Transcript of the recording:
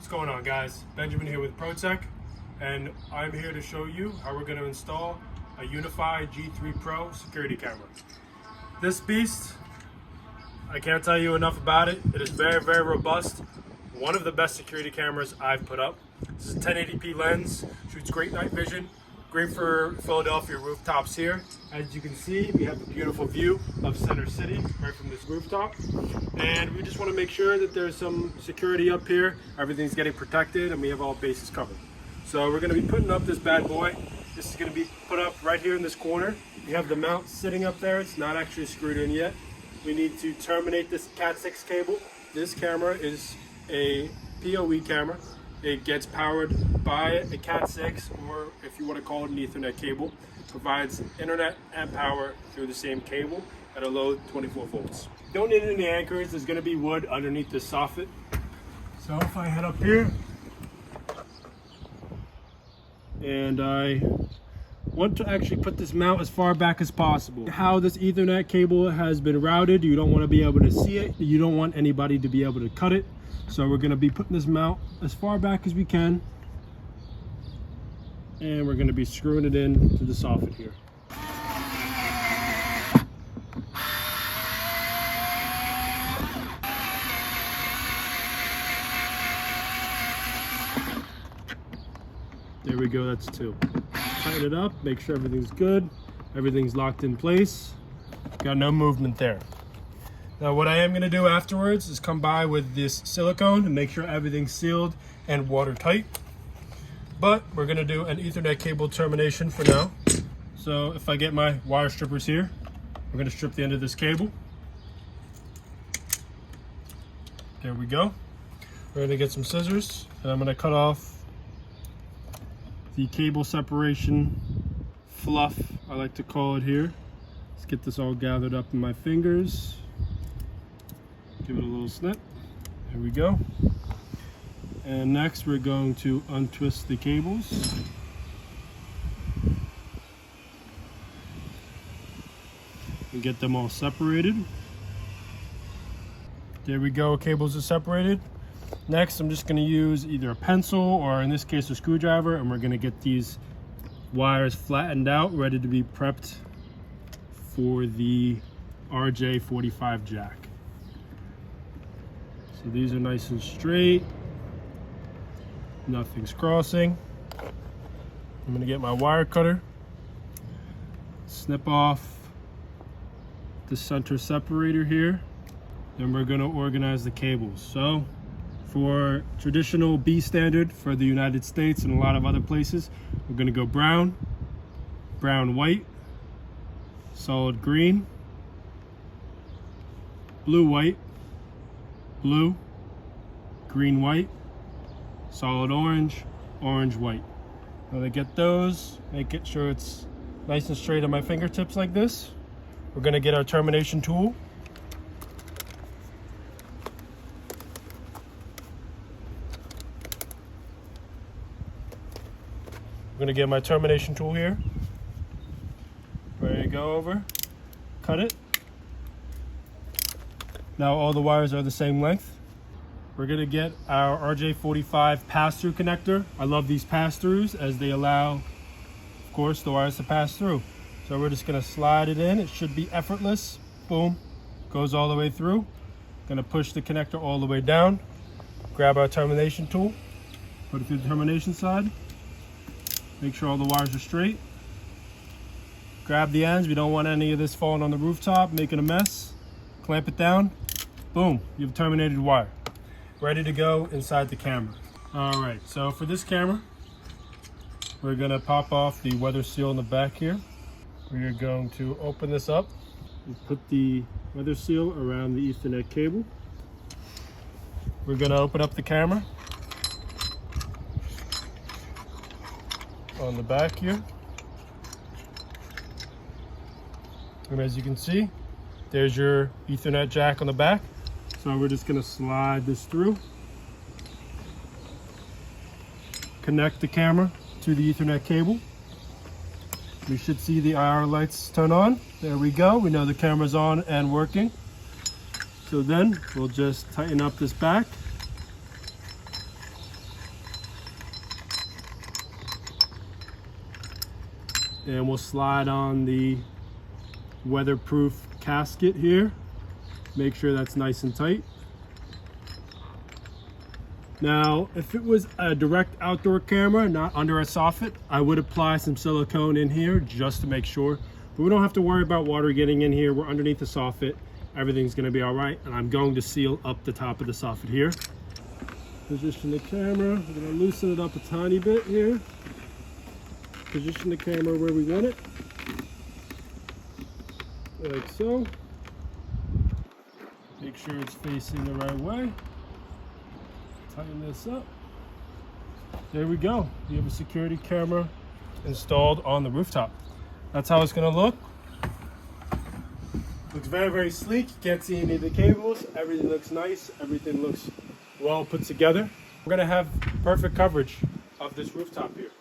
What's going on, guys? Benjamin here with ProTech, and I'm here to show you how we're going to install a Unify G3 Pro security camera. This beast, I can't tell you enough about it. It is very, very robust. One of the best security cameras I've put up. This is a 1080p lens, shoots great night vision, great for Philadelphia rooftops here. As you can see, we have a beautiful view of Center City right from this rooftop. And we just want to make sure that there's some security up here. Everything's getting protected and we have all bases covered. So we're going to be putting up this bad boy. This is going to be put up right here in this corner. We have the mount sitting up there. It's not actually screwed in yet. We need to terminate this Cat 6 cable. This camera is a PoE camera. It gets powered by a Cat 6, or if you want to call it an Ethernet cable. Provides internet and power through the same cable at a low 24 volts. Don't need any anchors. There's going to be wood underneath this soffit. So if I head up here, and I want to actually put this mount as far back as possible. How this Ethernet cable has been routed, you don't want to be able to see it. You don't want anybody to be able to cut it. So we're going to be putting this mount as far back as we can. And we're going to be screwing it in to the soffit here. There we go, that's two. Tighten it up, make sure everything's good. Everything's locked in place. Got no movement there. Now what I am going to do afterwards is come by with this silicone and make sure everything's sealed and watertight. But we're going to do an Ethernet cable termination for now. So if I get my wire strippers here, we're going to strip the end of this cable. There we go. We're going to get some scissors and I'm going to cut off the cable separation fluff, I like to call it here. Let's get this all gathered up in my fingers. Give it a little snip. There we go. And next we're going to untwist the cables. And get them all separated. There we go, cables are separated. Next I'm just going to use either a pencil or in this case a screwdriver, and we're going to get these wires flattened out, ready to be prepped for the RJ45 jack. So these are nice and straight. Nothing's crossing. I'm gonna get my wire cutter, snip off the center separator here, then we're gonna organize the cables. So for traditional B standard for the United States and a lot of other places, we're gonna go brown, brown white, solid green, blue white, blue, green white, solid orange, orange white. Now to get those, make it sure it's nice and straight on my fingertips like this. We're going to get our termination tool. I'm going to get my termination tool here. Ready to go over, cut it. Now all the wires are the same length. We're gonna get our RJ45 pass-through connector. I love these pass-throughs as they allow, of course, the wires to pass through. So we're just gonna slide it in. It should be effortless. Boom, goes all the way through. Gonna push the connector all the way down. Grab our termination tool, put it through the termination side. Make sure all the wires are straight. Grab the ends. We don't want any of this falling on the rooftop, making a mess. Clamp it down. Boom, you've terminated wire. Ready to go inside the camera. All right, so for this camera, we're gonna pop off the weather seal in the back here. We are going to open this up and put the weather seal around the Ethernet cable. We're gonna open up the camera on the back here. And as you can see, there's your Ethernet jack on the back. So we're just gonna slide this through. Connect the camera to the Ethernet cable. We should see the IR lights turn on. There we go. We know the camera's on and working. So then we'll just tighten up this back. and we'll slide on the weatherproof gasket here. Make sure that's nice and tight. Now, if it was a direct outdoor camera, not under a soffit, I would apply some silicone in here just to make sure. But we don't have to worry about water getting in here. We're underneath the soffit. Everything's gonna be all right. And I'm going to seal up the top of the soffit here. Position the camera. We're gonna loosen it up a tiny bit here. Position the camera where we want it. Like so. Make sure it's facing the right way. Tighten this up. There we go. We have a security camera installed on the rooftop. That's how it's going to look. Looks very, very sleek. You can't see any of the cables. Everything looks nice. Everything looks well put together. We're going to have perfect coverage of this rooftop here.